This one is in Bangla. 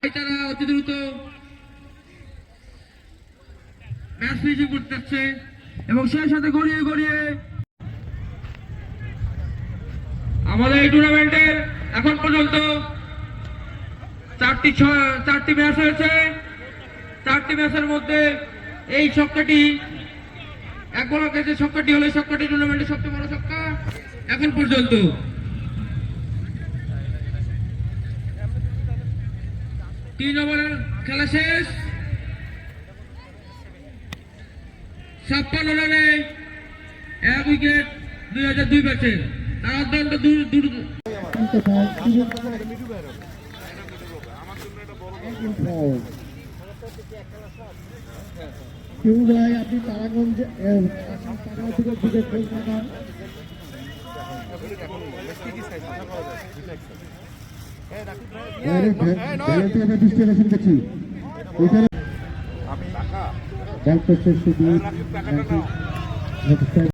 তারা অতি দ্রুত ম্যাচ ফিনিশিং করতে যাচ্ছে এবং সেই সাথে গড়িয়ে গড়িয়ে আমাদের এই টুর্নামেন্টের এখন পর্যন্ত চারটি ম্যাচ হয়েছে। চারটি ম্যাচের মধ্যে এই ছক্কাটি এক বলকে যে ছক্কাটি হলো, ছক্কাটি টুর্নামেন্টের সবচেয়ে বড় ছক্কা এখন পর্যন্ত। তিন ওভারের খেলা শেষ, 56 রানে 1 উইকেট 2002 ব্যাটে। তার অত্যন্ত ভাই আপনি তারাগঞ্জ থেকে খেলছেন আমি